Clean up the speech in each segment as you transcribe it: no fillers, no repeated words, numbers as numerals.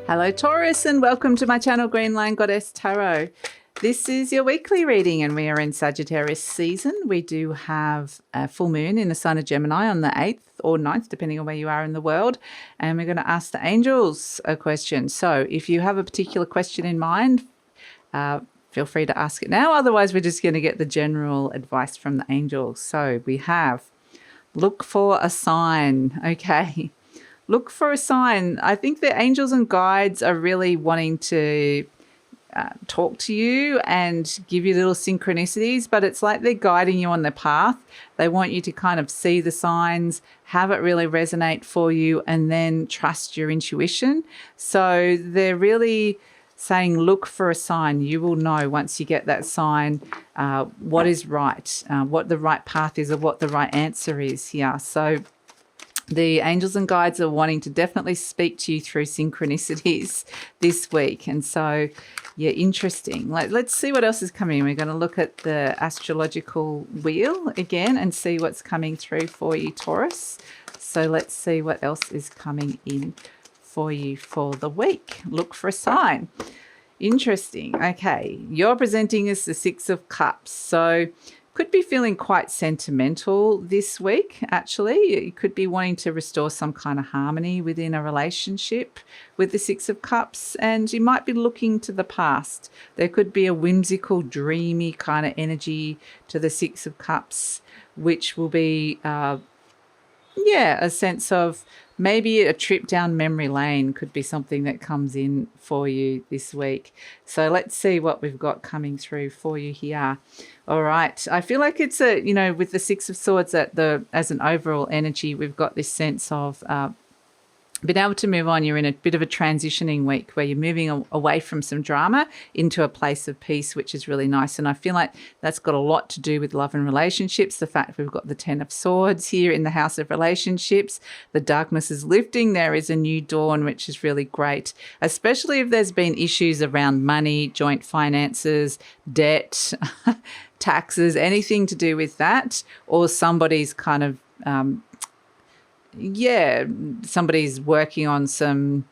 Hello Taurus, and welcome to my channel Green Line Goddess Tarot. This is your weekly reading and we are in Sagittarius season. We do have a full moon in the sign of Gemini on the 8th or 9th, depending on where you are in the world. And we're going to ask the angels a question. So if you have a particular question in mind, feel free to ask it now. Otherwise, we're just going to get the general advice from the angels. So we have look for a sign. Okay. Look for a sign. I think the angels and guides are really wanting to talk to you and give you little synchronicities, but it's like they're guiding you on the path. They want you to kind of see the signs, have it really resonate for you, and then trust your intuition. So they're really saying, look for a sign. You will know once you get that sign what is right, what the right path is, or what the right answer is here. So the angels and guides are wanting to definitely speak to you through synchronicities this week. And so, yeah, interesting. Let's see what else is coming. We're going to look at the astrological wheel again and see what's coming through for you, Taurus. So let's see what else is coming in for you for the week. Look for a sign. Interesting. Okay, you're presenting as the Six of Cups. So could be feeling quite sentimental this week, actually. You could be wanting to restore some kind of harmony within a relationship with the Six of Cups, and you might be looking to the past. There could be a whimsical, dreamy kind of energy to the Six of Cups, which will be, a sense of maybe a trip down memory lane could be something that comes in for you this week. So let's see what we've got coming through for you here. All right. I feel like it's with the Six of Swords as an overall energy, we've got this sense of being able to move on. You're in a bit of a transitioning week where you're moving away from some drama into a place of peace, which is really nice. And I feel like that's got a lot to do with love and relationships. The fact we've got the Ten of Swords here in the house of relationships, the darkness is lifting. There is a new dawn, which is really great, especially if there's been issues around money, joint finances, debt, taxes, anything to do with that, or somebody's kind of somebody's working on some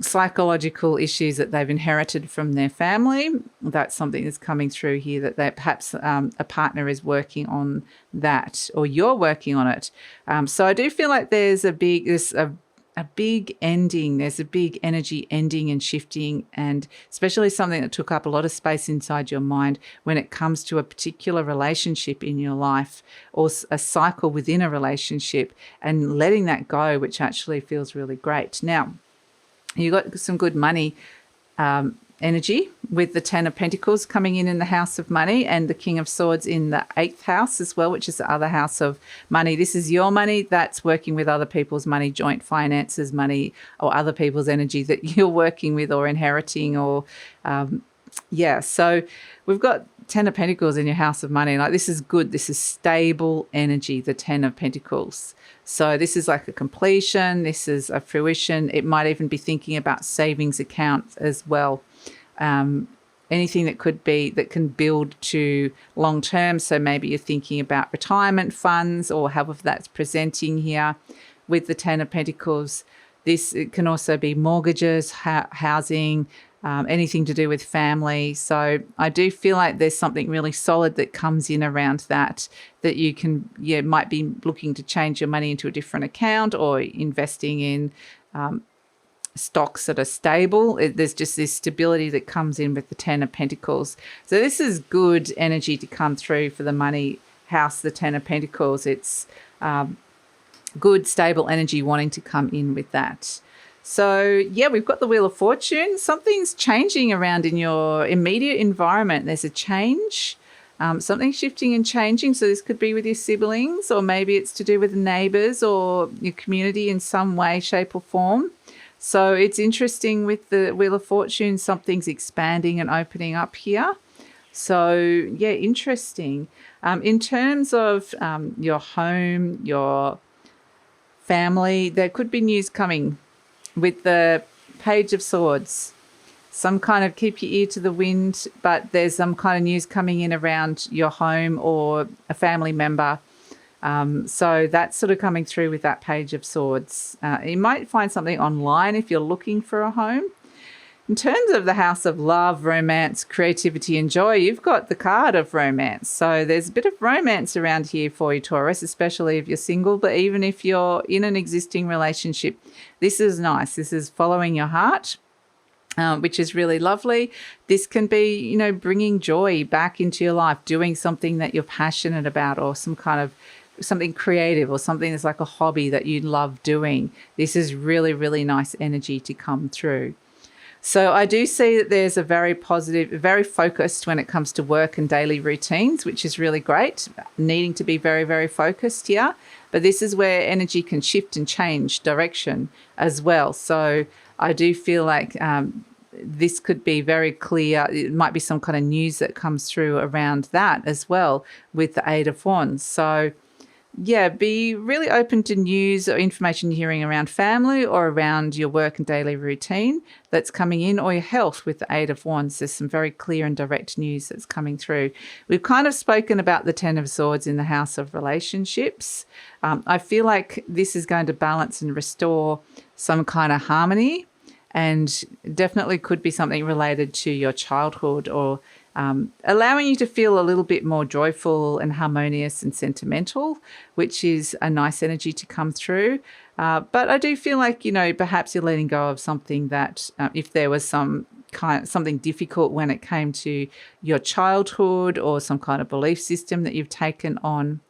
psychological issues that they've inherited from their family. That's something that's coming through here, that they perhaps a partner is working on that, or you're working on it. So I do feel like there's a big ending. There's a big energy ending and shifting, and especially something that took up a lot of space inside your mind when it comes to a particular relationship in your life or a cycle within a relationship, and letting that go, which actually feels really great. Now, you got some good money energy with the Ten of Pentacles coming in the house of money, and the King of Swords in the 8th house as well, which is the other house of money. This is your money. That's working with other people's money, joint finances money, or other people's energy that you're working with or inheriting, or so we've got Ten of Pentacles in your house of money. Like, this is good. This is stable energy, the Ten of Pentacles. So this is like a completion. This is a fruition. It might even be thinking about savings accounts as well. Anything that can build to long term. So maybe you're thinking about retirement funds, or however that's presenting here with the Ten of Pentacles. It can also be mortgages, housing, anything to do with family. So I do feel like there's something really solid that comes in around that you can, might be looking to change your money into a different account, or investing in stocks that are stable. There's just this stability that comes in with the Ten of Pentacles. So this is good energy to come through for the money house, the Ten of Pentacles. It's good, stable energy wanting to come in with that. So, we've got the Wheel of Fortune. Something's changing around in your immediate environment. There's a change, something shifting and changing. So this could be with your siblings, or maybe it's to do with neighbours or your community in some way, shape or form. So it's interesting with the Wheel of Fortune, something's expanding and opening up here. So, interesting. In terms of your home, your family, there could be news coming with the Page of Swords. Some kind of keep your ear to the wind, but there's some kind of news coming in around your home or a family member So that's sort of coming through with that Page of Swords. You might find something online if you're looking for a home. In terms of the house of love, romance, creativity and joy, you've got the card of romance. So there's a bit of romance around here for you, Taurus, especially if you're single. But even if you're in an existing relationship, this is nice. This is following your heart, which is really lovely. This can be, you know, bringing joy back into your life, doing something that you're passionate about, or some kind of something creative, or something that's like a hobby that you love doing. This is really, really nice energy to come through. So I do see that there's a very positive, very focused when it comes to work and daily routines, which is really great, needing to be very, very focused here. But this is where energy can shift and change direction as well. So I do feel like this could be very clear. It might be some kind of news that comes through around that as well with the Eight of Wands. So yeah, be really open to news or information you're hearing around family or around your work and daily routine that's coming in, or your health with the Eight of Wands. There's some very clear and direct news that's coming through. We've kind of spoken about the Ten of Swords in the house of relationships. I feel like this is going to balance and restore some kind of harmony, and definitely could be something related to your childhood, or allowing you to feel a little bit more joyful and harmonious and sentimental, which is a nice energy to come through. But I do feel like, you know, perhaps you're letting go of something that if there was something difficult when it came to your childhood, or some kind of belief system that you've taken on,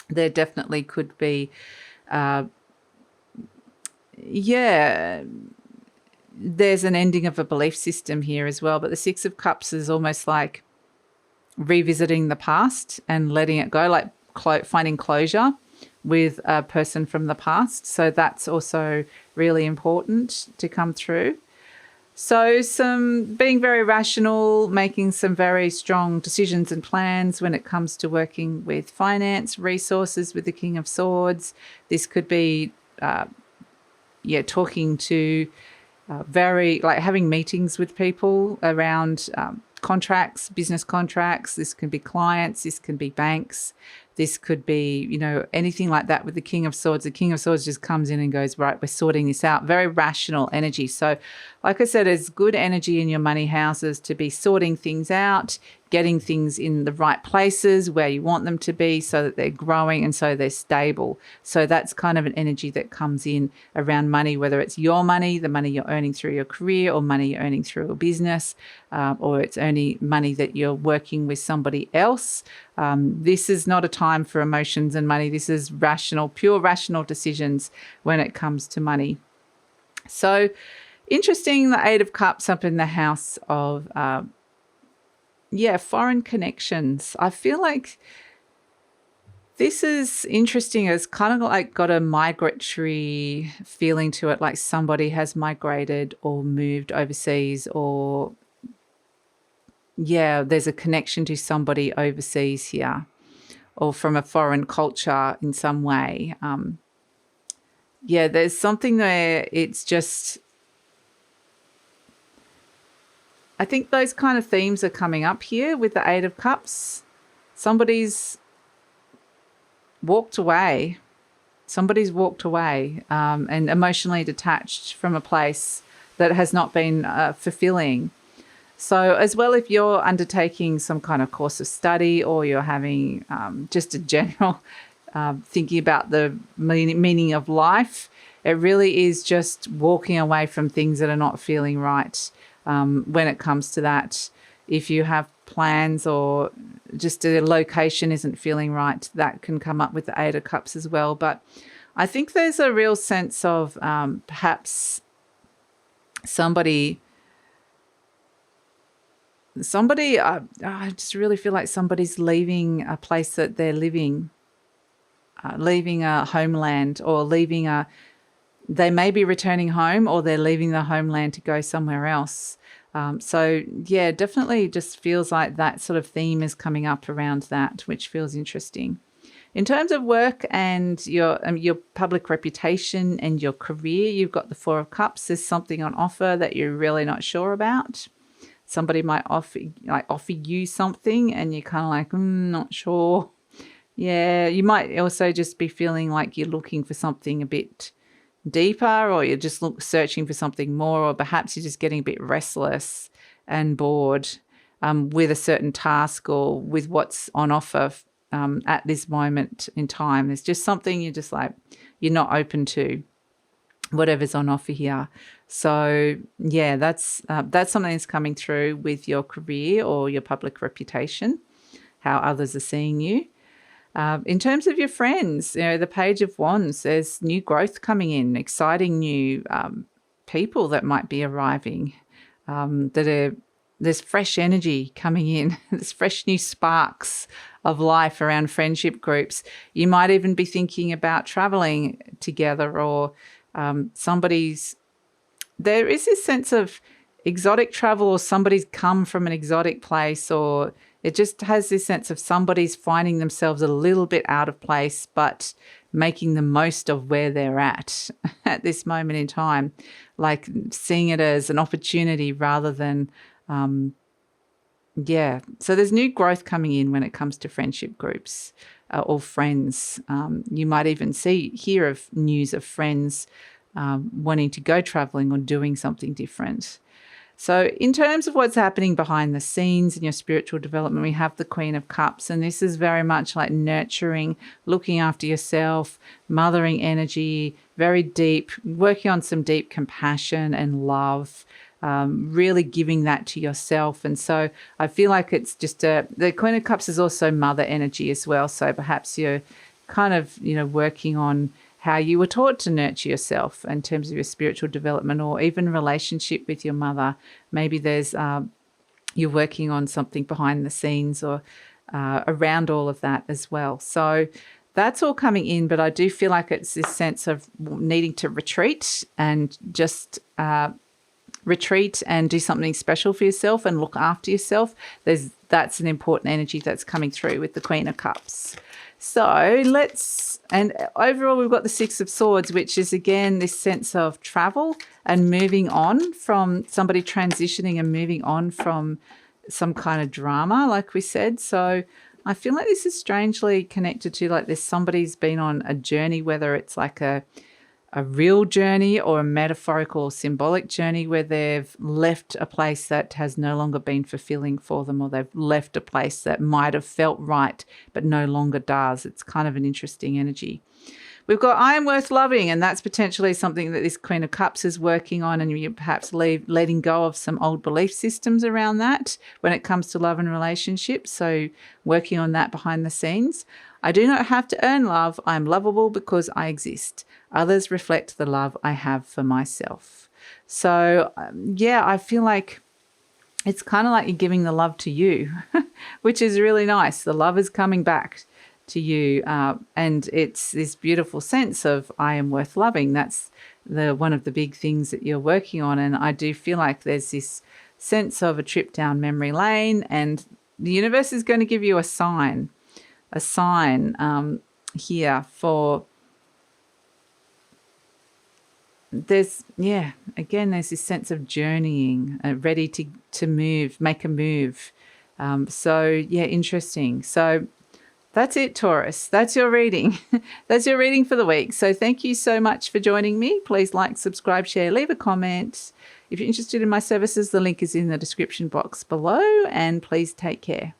there definitely could be, there's an ending of a belief system here as well. But the Six of Cups is almost like revisiting the past and letting it go, like finding closure with a person from the past. So that's also really important to come through. So some being very rational, making some very strong decisions and plans when it comes to working with finance, resources with the King of Swords. This could be, talking to having meetings with people around contracts, business contracts. This can be clients, this can be banks, this could be, you know, anything like that with the King of Swords. The King of Swords just comes in and goes, right, we're sorting this out. Very rational energy. So like I said, there's good energy in your money houses to be sorting things out, getting things in the right places where you want them to be, so that they're growing and so they're stable. So that's kind of an energy that comes in around money, whether it's your money, the money you're earning through your career, or money you're earning through a business, or it's only money that you're working with somebody else. This is not a time for emotions and money. This is rational, pure rational decisions when it comes to money. So interesting, the Eight of Cups up in the house of foreign connections. I feel like this is interesting. It's kind of like got a migratory feeling to it, like somebody has migrated or moved overseas, or there's a connection to somebody overseas here, or from a foreign culture in some way. There's something there. It's just, I think those kind of themes are coming up here with the Eight of Cups. Somebody's walked away. And emotionally detached from a place that has not been fulfilling. So as well, if you're undertaking some kind of course of study, or you're having just a general thinking about the meaning of life, it really is just walking away from things that are not feeling right. When it comes to that, if you have plans, or just a location isn't feeling right, that can come up with the Eight of Cups as well. But I think there's a real sense of perhaps somebody, I just really feel like somebody's leaving a place that they're living, leaving a homeland, or they may be returning home, or they're leaving the homeland to go somewhere else. Definitely just feels like that sort of theme is coming up around that, which feels interesting. In terms of work and your public reputation and your career, you've got the Four of Cups. There's something on offer that you're really not sure about. Somebody might offer you something and you're kind of like, not sure. Yeah, you might also just be feeling like you're looking for something a bit deeper, or you're just searching for something more, or perhaps you're just getting a bit restless and bored with a certain task or with what's on offer at this moment in time. There's just something you're just like, you're not open to whatever's on offer here. So yeah, that's something that's coming through with your career or your public reputation, how others are seeing you. In terms of your friends, the Page of Wands, there's new growth coming in, exciting new people that might be arriving, there's fresh energy coming in. There's fresh new sparks of life around friendship groups. You might even be thinking about traveling together, or there is this sense of exotic travel, or somebody's come from an exotic place, or it just has this sense of somebody's finding themselves a little bit out of place, but making the most of where they're at this moment in time, like seeing it as an opportunity rather than, So there's new growth coming in when it comes to friendship groups or friends. You might even hear of news of friends wanting to go traveling or doing something different. So in terms of what's happening behind the scenes in your spiritual development, we have the Queen of Cups, and this is very much like nurturing, looking after yourself, mothering energy, very deep, working on some deep compassion and love, really giving that to yourself. And so I feel like it's just the Queen of Cups is also mother energy as well. So perhaps you're kind of, working on how you were taught to nurture yourself in terms of your spiritual development, or even relationship with your mother. Maybe there's you're working on something behind the scenes or around all of that as well. So that's all coming in, but I do feel like it's this sense of needing to retreat and just retreat and do something special for yourself and look after yourself. That's an important energy that's coming through with the Queen of Cups. So and overall we've got the Six of Swords, which is again this sense of travel and moving on from somebody, transitioning and moving on from some kind of drama, like we said. So I feel like this is strangely connected to, like, there's somebody's been on a journey, whether it's like a real journey or a metaphorical or symbolic journey, where they've left a place that has no longer been fulfilling for them, or they've left a place that might have felt right but no longer does. It's kind of an interesting energy. We've got I am worth loving, and that's potentially something that this Queen of Cups is working on, and you're perhaps letting go of some old belief systems around that when it comes to love and relationships. So working on that behind the scenes. I do not have to earn love. I am lovable because I exist. Others reflect the love I have for myself. So, I feel like it's kind of like you're giving the love to you, which is really nice. The love is coming back to you, and it's this beautiful sense of I am worth loving. That's one of the big things that you're working on, and I do feel like there's this sense of a trip down memory lane, and the universe is going to give you a sign here for there's this sense of journeying, ready to move, make a move. Interesting. So that's it, Taurus. That's your reading. That's your reading for the week. So thank you so much for joining me. Please like, subscribe, share, leave a comment. If you're interested in my services, the link is in the description box below, and please take care.